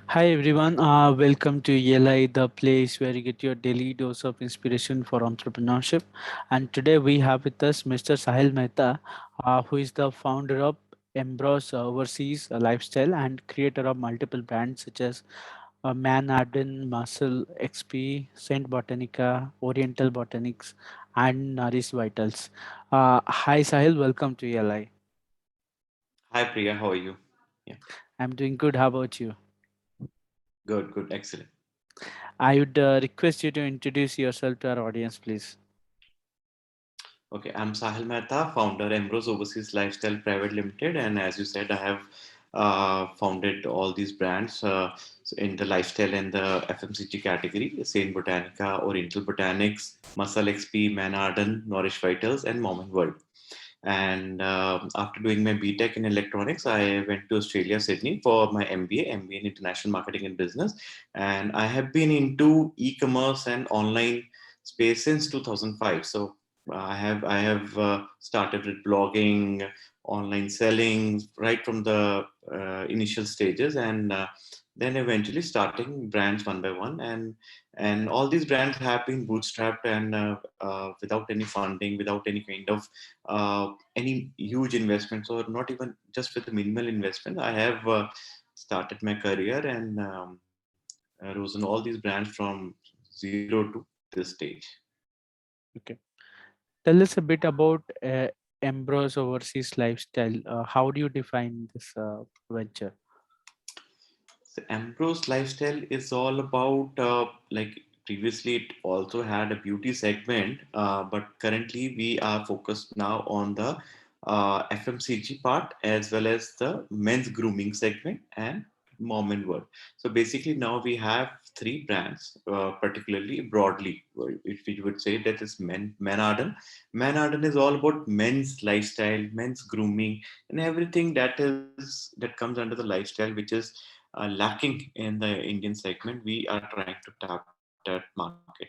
Hi everyone, welcome to ELI, the place where you get your daily dose of inspiration for entrepreneurship. And today we have with us Mr. Sahil Mehta, who is the founder of Emmbros Overseas Lifestyle and creator of multiple brands such as Manhattan, Muscle, XP, Saint Botanica, Oriental Botanics, and Norris Vitals. Hi Sahil, welcome to ELI. Hi Priya, how are you? Yeah, I'm doing good. How about you? good, excellent. I would request you to introduce yourself to our audience, please. Okay, I'm Sahil Mehta, founder Emmbros Overseas Lifestyle Private Limited, and as you said, I have founded all these brands in the lifestyle and the FMCG category: Saint Botanica, Oriental Botanics, Muscle XP, Manhattan, Norris Vitals, and Mom and World. And after doing my BTech in electronics, I went to Australia, Sydney for my MBA in International Marketing and Business. And I have been into e-commerce and online space since 2005. So I have started with blogging, online selling, right from the initial stages, and then eventually starting brands one by one. And all these brands have been bootstrapped and without any funding, without any kind of any huge investments, or not even just with the minimal investment. I have started my career and risen all these brands from zero to this stage. Okay. Tell us a bit about Emmbros Overseas Lifestyle. How do you define this venture? So Ambrose lifestyle is all about like previously it also had a beauty segment, but currently we are focused now on the FMCG part as well as the men's grooming segment and mom and world. So basically now we have three brands, particularly broadly, if we would say that is Manhattan. Manhattan is all about men's lifestyle, men's grooming, and everything that comes under the lifestyle, which is lacking in the Indian segment. We are trying to tap that market.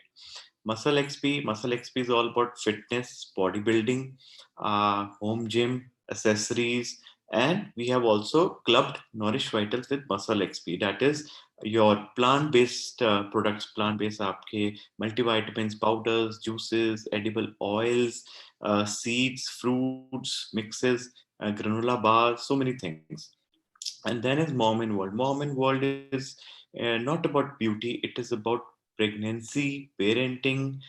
Muscle XP is all about fitness, bodybuilding, home gym, accessories, and we have also clubbed Nourish Vitals with Muscle XP. That is your plant-based products, plant-based आपके multivitamins, powders, juices, edible oils, seeds, fruits, mixes, granola bars, so many things. And then is mom and world. Mom and world is not about beauty, it is about pregnancy, parenting,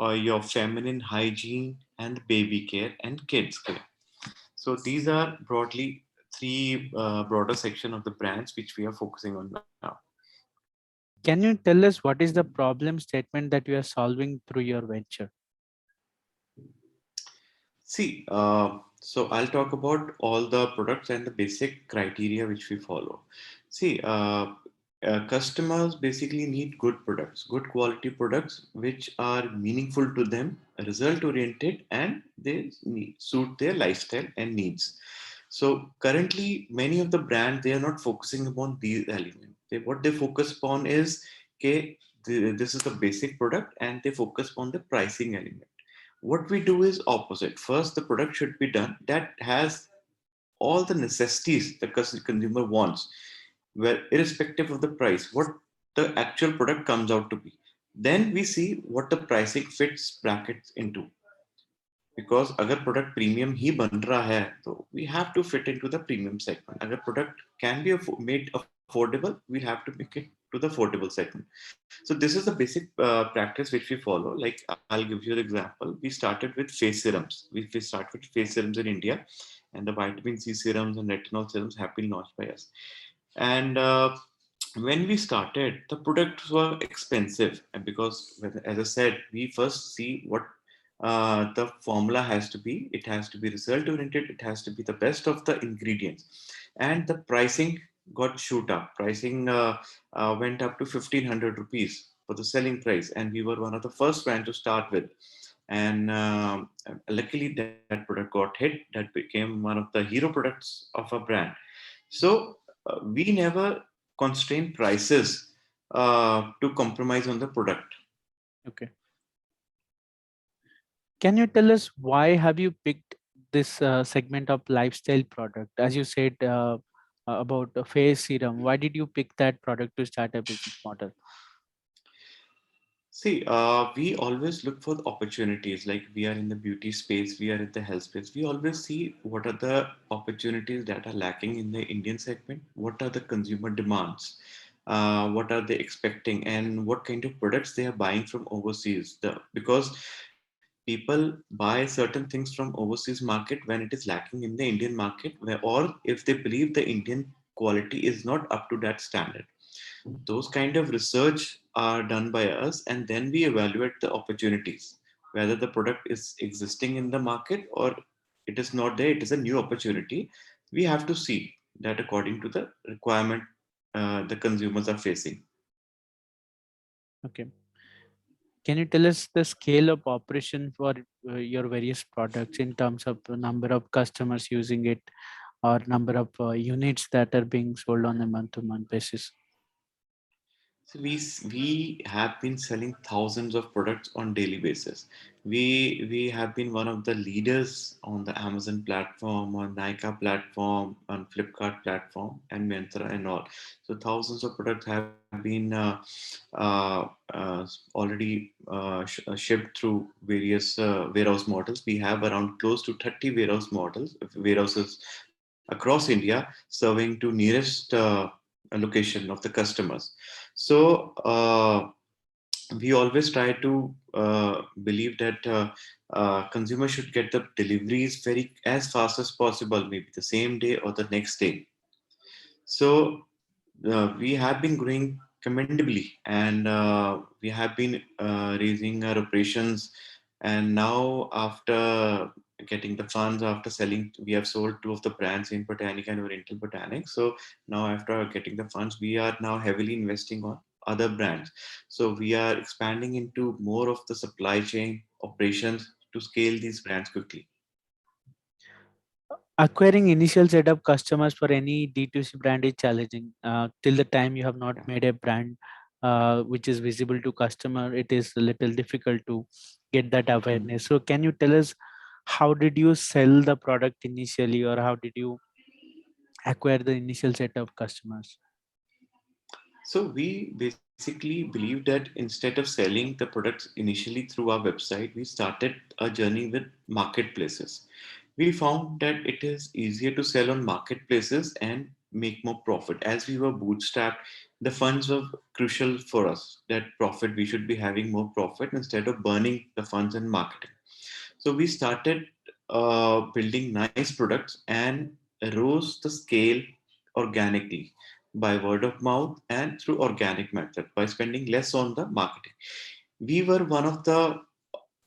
your feminine hygiene, and baby care and kids care. So these are broadly three broader section of the brands which we are focusing on now. Can you tell us what is the problem statement that you are solving through your venture? See, so I'll talk about all the products and the basic criteria which we follow. See, customers basically need good products, good quality products which are meaningful to them, result oriented, and suit their lifestyle and needs. So currently, many of the brands they are not focusing upon these elements. What they focus upon is, okay, this is the basic product, and they focus on the pricing element. What we do is opposite. First, the product should be done that has all the necessities the consumer wants, where irrespective of the price, what the actual product comes out to be. Then we see what the pricing fits brackets into. Because अगर product premium ही बन रहा है तो we have to fit into the premium segment. अगर product can be made affordable, we'll have to make it to the affordable segment. So this is the basic practice which we follow. Like I'll give you an example. We started with face serums. We started with face serums in India, and the vitamin C serums and retinol serums have been launched by us. And when we started, the products were expensive, and because, as I said, we first see what the formula has to be. It has to be result oriented. It has to be the best of the ingredients, and the pricing got shoot up. Pricing went up to 1,500 rupees for the selling price, and we were one of the first brand to start with. And luckily, that product got hit. That became one of the hero products of a brand. So we never constrain prices to compromise on the product. Okay. Can you tell us why have you picked this segment of lifestyle product? As you said, about a face serum. Why did you pick that product to start a business model? See, we always look for the opportunities. Like we are in the beauty space, we are in the health space. We always see what are the opportunities that are lacking in the Indian segment. What are the consumer demands? What are they expecting, and what kind of products they are buying from overseas? Because people buy certain things from overseas market when it is lacking in the Indian market, or if they believe the Indian quality is not up to that standard. Those kind of research are done by us, and then we evaluate the opportunities, whether the product is existing in the market or it is not there, it is a new opportunity. We have to see that according to the requirement the consumers are facing. Okay. Can you tell us the scale of operation for your various products in terms of the number of customers using it or number of units that are being sold on a month-to-month basis? So we have been selling thousands of products on daily basis. We have been one of the leaders on the Amazon platform, on Nika platform, on Flipkart platform, and Myntra and all. So thousands of products have been already shipped through various warehouse models. We have around close to 30 warehouses across India, serving to nearest location of the customers. So we always try to believe that consumers should get the deliveries very as fast as possible, maybe the same day or the next day. So we have been growing commendably, and we have been raising our operations. And now, after getting the funds, after selling, we have sold two of the brands in Botanica and Oriental Botanics. So now, after getting the funds, we are now heavily investing on other brands. So we are expanding into more of the supply chain operations to scale these brands quickly. Acquiring initial set of customers for any D2C brand is challenging. Till the time you have not made a brand which is visible to customer, it is a little difficult to get that Mm. awareness. So can you tell us how did you sell the product initially, or how did you acquire the initial set of customers? So we basically believe that instead of selling the products initially through our website, we started a journey with marketplaces. We found that it is easier to sell on marketplaces and make more profit. As we were bootstrapped, the funds were crucial for us. That profit, we should be having more profit instead of burning the funds in marketing. So we started building nice products and rose the scale organically by word of mouth and through organic method by spending less on the marketing. We were one of the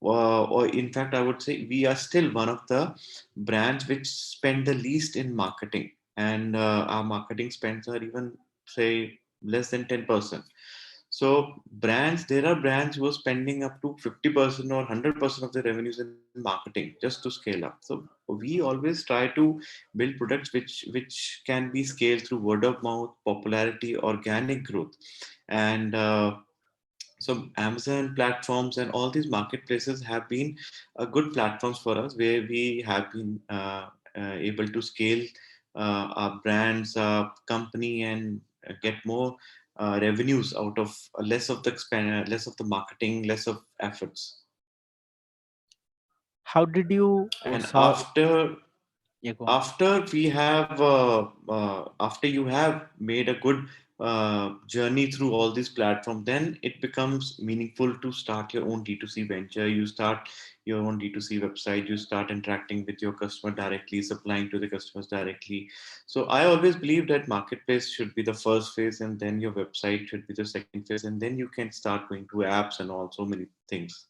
or in fact, I would say we are still one of the brands which spend the least in marketing, and our marketing spends are even say less than 10%. So there are brands who are spending up to 50% or 100% of their revenues in marketing just to scale up. So we always try to build products which can be scaled through word of mouth, popularity, organic growth, and so Amazon platforms and all these marketplaces have been good platforms for us where we have been able to scale our brands, company, and get more revenues out of less of the marketing, less of efforts. How did you And saw? Yeah, go on. after you have made a good journey through all these platforms, then it becomes meaningful to start your own D2C venture. You start your own D2C website, you start interacting with your customer directly, supplying to the customers directly. So I always believe that marketplace should be the first phase, and then your website should be the second phase, and then you can start going to apps and all so many things.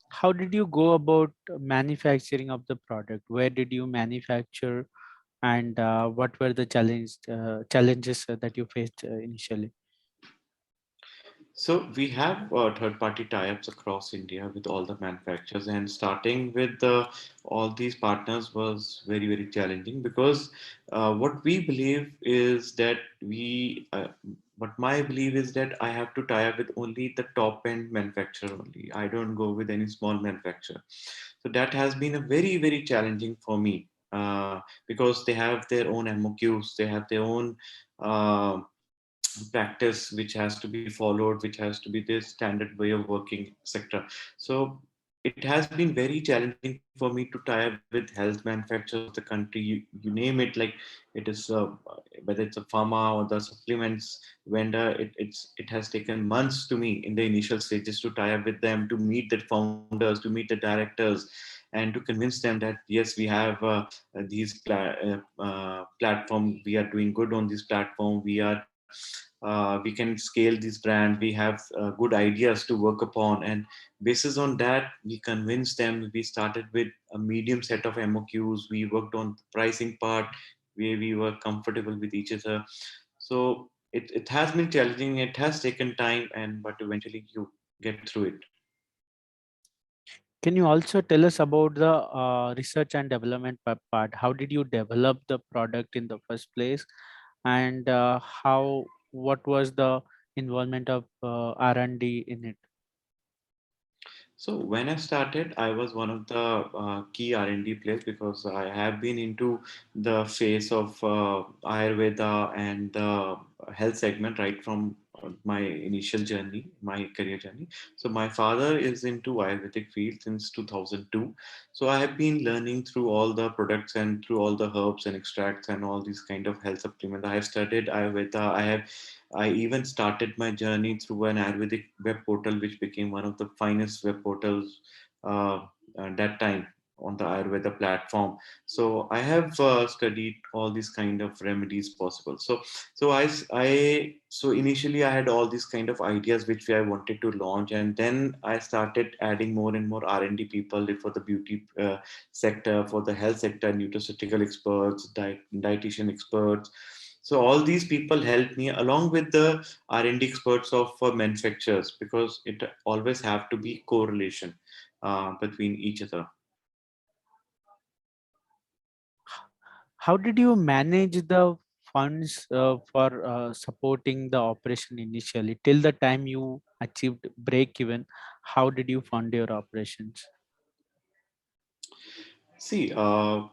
How did you go about manufacturing of the product? Where did you manufacture, and what were the challenges that you faced initially? So we have third-party tie-ups across India with all the manufacturers, and starting with all these partners was very, very challenging because what we believe is that what my belief is that I have to tie up with only the top-end manufacturer only. I don't go with any small manufacturer. So that has been a very, very challenging for me because they have their own MOQs, they have their own uh, practice which has to be followed, which has to be this standard way of working, etc. So it has been very challenging for me to tie up with health manufacturers of the country. You name it, like it is whether it's a pharma or the supplements vendor, it has taken months to me in the initial stages to tie up with them, to meet the founders, to meet the directors, and to convince them that yes, we have platform, we are doing good on this platform, we can scale this brand, we have good ideas to work upon, and basis on that we convinced them. We started with a medium set of MOQs, we worked on the pricing part where we were comfortable with each other. So it has been challenging, it has taken time, and but eventually you get through it. Can you also tell us about the research and development part? How did you develop the product in the first place, and how what was the involvement of R&D in it? So when I started, I was one of the key R&D players because I have been into the phase of Ayurveda and the health segment right from my initial journey, my career journey. So my father is into Ayurvedic field since 2002. So I have been learning through all the products and through all the herbs and extracts and all these kind of health supplements. I have studied Ayurveda. I even started my journey through an Ayurvedic web portal, which became one of the finest web portals uh, at that time on the Ayurveda platform. So I have studied all these kind of remedies possible. So initially I had all these kind of ideas which I wanted to launch, and then I started adding more and more R&D people for the beauty sector, for the health sector, nutraceutical experts, dietitian experts. So all these people help me along with the R&D experts of manufacturers, because it always have to be correlation between each other. How did you manage the funds for supporting the operation initially till the time you achieved break even? How did you fund your operations? See, from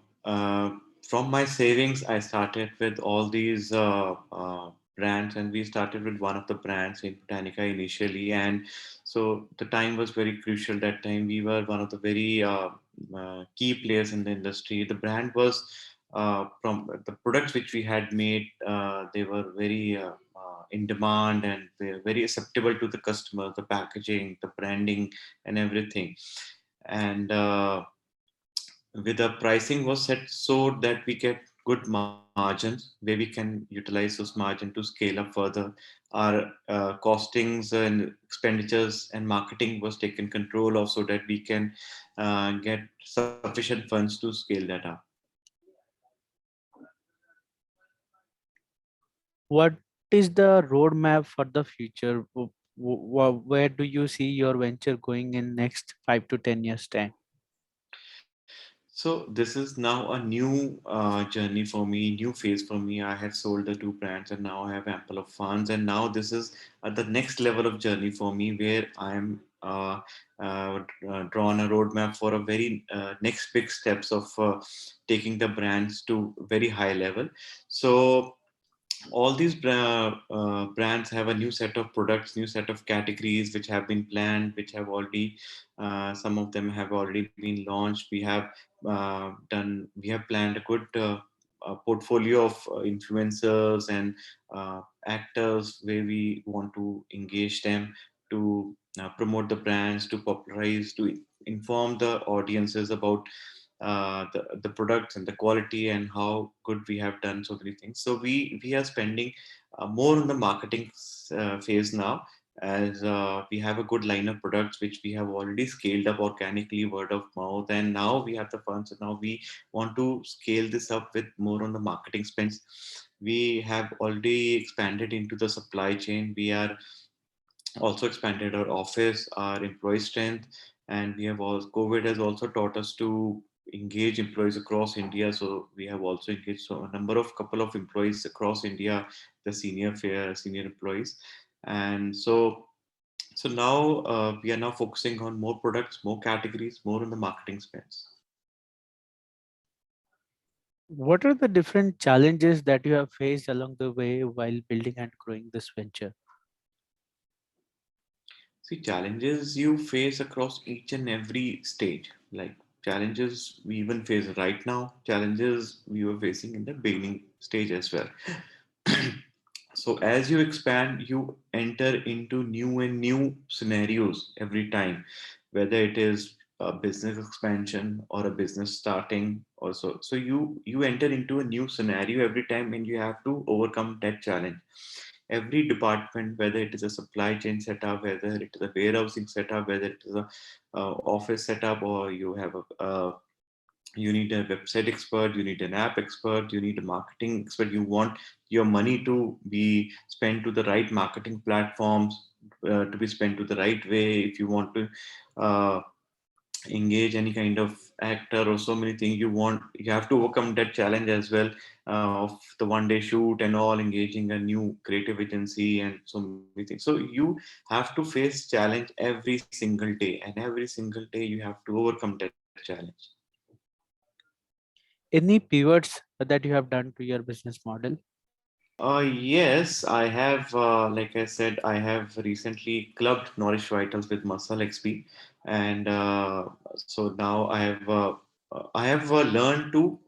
my savings, I started with all these brands, and we started with one of the brands in Botanica initially. And so the time was very crucial. That time we were one of the very key players in the industry. The brand was from the products which we had made, they were very in demand, and they were very acceptable to the customer, the packaging, the branding, and everything. And with the pricing was set so that we get good margins where we can utilize those margins to scale up further. Our costings and expenditures and marketing was taken control of so that we can get sufficient funds to scale that up. What is the roadmap for the future? Where do you see your venture going in next 5 to 10 years time? So this is now a new journey for me, new phase for me. I have sold the two brands, and now I have ample of funds. And now this is the next level of journey for me, where I am drawn a roadmap for a very next big steps of taking the brands to very high level. So all these brands have a new set of products, new set of categories which have been planned, which have already some of them have already been launched. We have planned a good portfolio of influencers and actors where we want to engage them to promote the brands, to popularize, to inform the audiences about the products and the quality and how good we have done so many things. So we are spending more on the marketing phase now, as we have a good line of products which we have already scaled up organically, word of mouth, and now we have the funds. And now we want to scale this up with more on the marketing spends. We have already expanded into the supply chain. We are also expanded our office, our employee strength, and we have also COVID has also taught us to engage employees across India. So we have also engaged so a number of couple of employees across India, the senior employees, and so now we are now focusing on more products, more categories, more on the marketing spends. What are the different challenges that you have faced along the way while building and growing this venture? See, challenges you face across each and every stage. Like challenges we even face right now, challenges we were facing in the beginning stage as well. So as you expand, you enter into new and new scenarios every time, whether it is a business expansion or a business starting also. So you enter into a new scenario every time and you have to overcome that challenge. Every department, whether it is a supply chain setup, whether it is a warehousing setup, whether it is a office setup, or you have you need a website expert, you need an app expert, you need a marketing expert. You want your money to be spent to the right marketing platforms, to be spent to the right way. If you want to uh, engage any kind of actor or so many things, you have to overcome that challenge as well, of the 1 day shoot and all, engaging a new creative agency and so many things. So you have to face challenge every single day, and every single day you have to overcome that challenge. Any pivots that you have done to your business model? Yes, I have. Like I said, I have recently clubbed Norris Vitals with Muscle XP, and so now I have learned to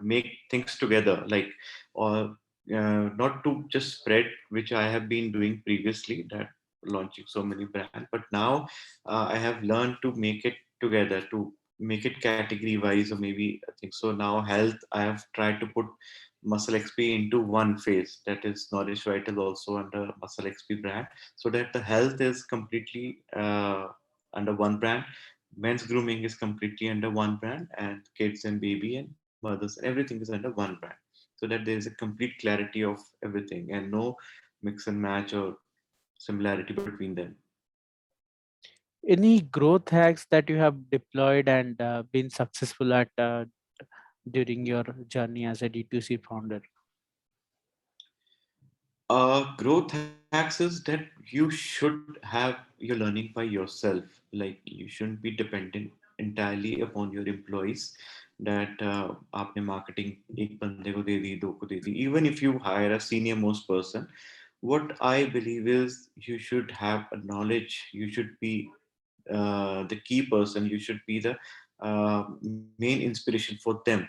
make things together, like, or not to just spread, which I have been doing previously, that launching so many brands. But now I have learned to make it together, to make it category wise, or maybe I think so. Now health, I have tried to put Muscle XP into one phase, that is Nourish Vital also under Muscle XP brand, so that the health is completely under one brand, men's grooming is completely under one brand, and kids and baby and mothers, everything is under one brand, so that there is a complete clarity of everything and no mix and match or similarity between them. Any growth hacks that you have deployed and been successful at during your journey as a D2C founder? Growth hacks is that you should have your learning by yourself. Like you shouldn't be dependent entirely upon your employees. That आपने marketing एक बंदे को दे दी, दो को दे दी. Even if you hire a senior most person, what I believe is you should have a knowledge. You should be the key person. You should be the main inspiration for them.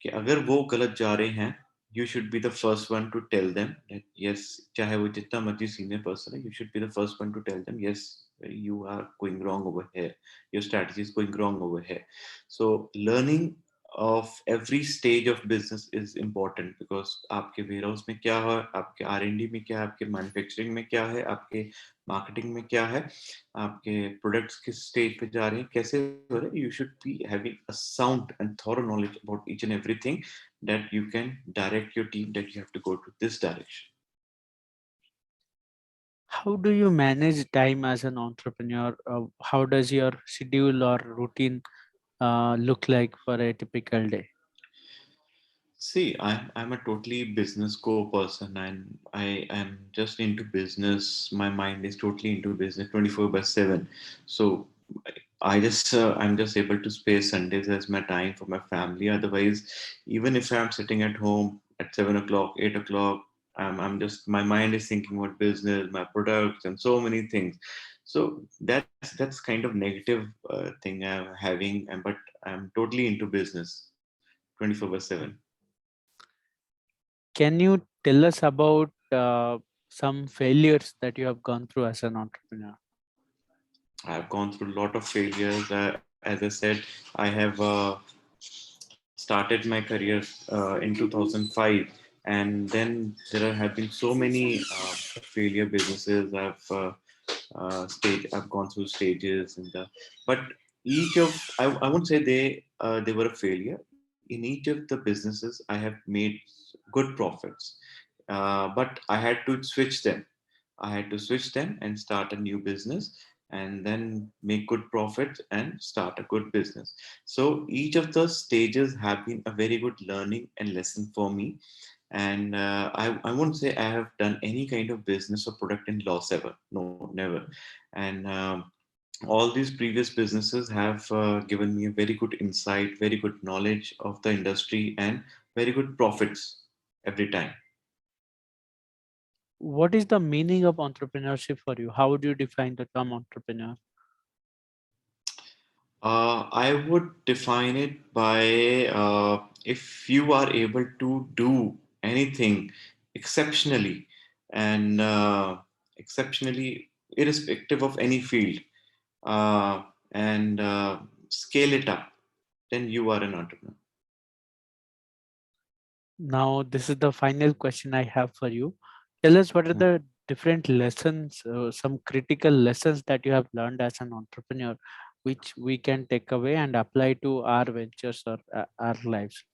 कि अगर वो गलत जा रहे हैं, you should be the first one to tell them that yes, चाहे वो जितना मर्जी senior person है, you should be the first one to tell them yes, you are going wrong over here, your strategy is going wrong over here. So learning of every stage of business is important, because आपके warehouse में क्या है, आपके R&D में क्या है, आपके manufacturing में क्या है, आपके marketing में क्या है, आपके products किस stage पे जा रहे हैं, कैसे हो रहे हैं. You should be having a sound and thorough knowledge about each and everything, that you can direct your team that you have to go to this direction. How do you manage time as an entrepreneur? How does your schedule or routine look like for a typical day? See, I'm a totally business go person, and I am just into business. My mind is totally into business 24/7. So I'm just able to spare Sundays as my time for my family. Otherwise, even if I'm sitting at home at 7 o'clock, 8 o'clock, I'm just my mind is thinking about business, my products, and so many things. So that's kind of negative thing I'm having, but I'm totally into business 24/7. Can you tell us about some failures that you have gone through as an entrepreneur? I've gone through a lot of failures. As I said, I have started my career in 2005, and then have been so many failure businesses. I've gone through stages, but each of I won't say they were a failure. In each of the businesses, I have made good profits, but I had to switch them. I had to switch them and start a new business, and then make good profits and start a good business. So each of those stages have been a very good learning and lesson for me. And I won't say I have done any kind of business or product in loss ever. No, never. And All these previous businesses have given me a very good insight, very good knowledge of the industry, and very good profits every time. What is the meaning of entrepreneurship for you? How would you define the term entrepreneur? I would define it by if you are able to do anything exceptionally and exceptionally irrespective of any field, uh, and scale it up, then you are an entrepreneur. Now, this is the final question I have for you. Tell us what are the different lessons, some critical lessons that you have learned as an entrepreneur, which we can take away and apply to our ventures or our lives.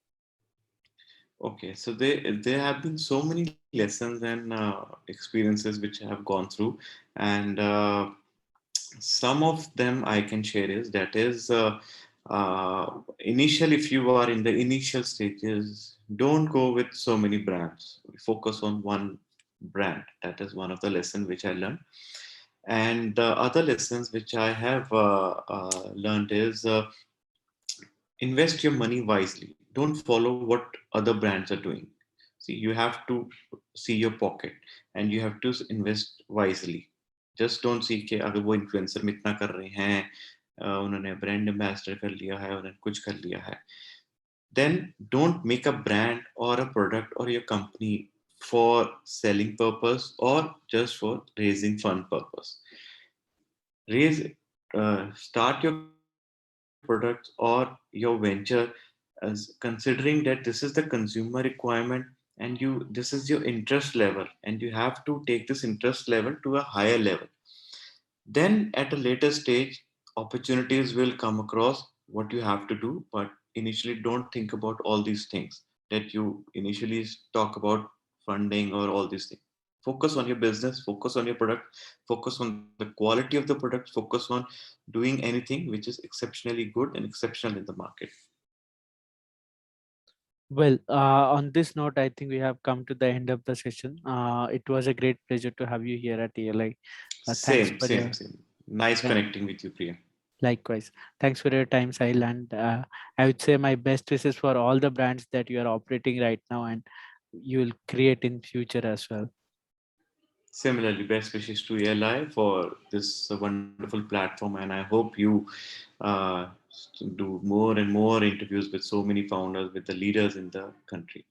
Okay, so there have been so many lessons and experiences which I have gone through, and some of them I can share is that is initial. If you are in the initial stages, don't go with so many brands. Focus on one brand. That is one of the lessons which I learned. And the other lessons which I have learned is invest your money wisely. Don't follow what other brands are doing. See, you have to see your pocket and you have to invest wisely. Just don't see कि अगर वो influencer में इतना कर रहे हैं, उन्होंने brand ambassador कर लिया है, उन्होंने कुछ कर लिया है, then don't make a brand or a product or your company for selling purpose or just for raising fund purpose. Raise Start your products or your venture as considering that this is the consumer requirement, and you this is your interest level, and you have to take this interest level to a higher level. Then at a later stage, opportunities will come across what you have to do, but initially don't think about all these things that you initially talk about, funding or all these things. Focus on your business, focus on your product, focus on the quality of the product, focus on doing anything which is exceptionally good and exceptional in the market. Well, on this note, I think we have come to the end of the session. It was a great pleasure to have you here at ELI. Thanks Same, for same, your, same. Nice yeah, connecting with you, Priya. likewise. Thanks for your time, Sahil. And I would say my best wishes for all the brands that you are operating right now and you will create in future as well. Similarly, best wishes to ELI for this wonderful platform, and I hope you uh, do more and more interviews with so many founders, with the leaders in the country.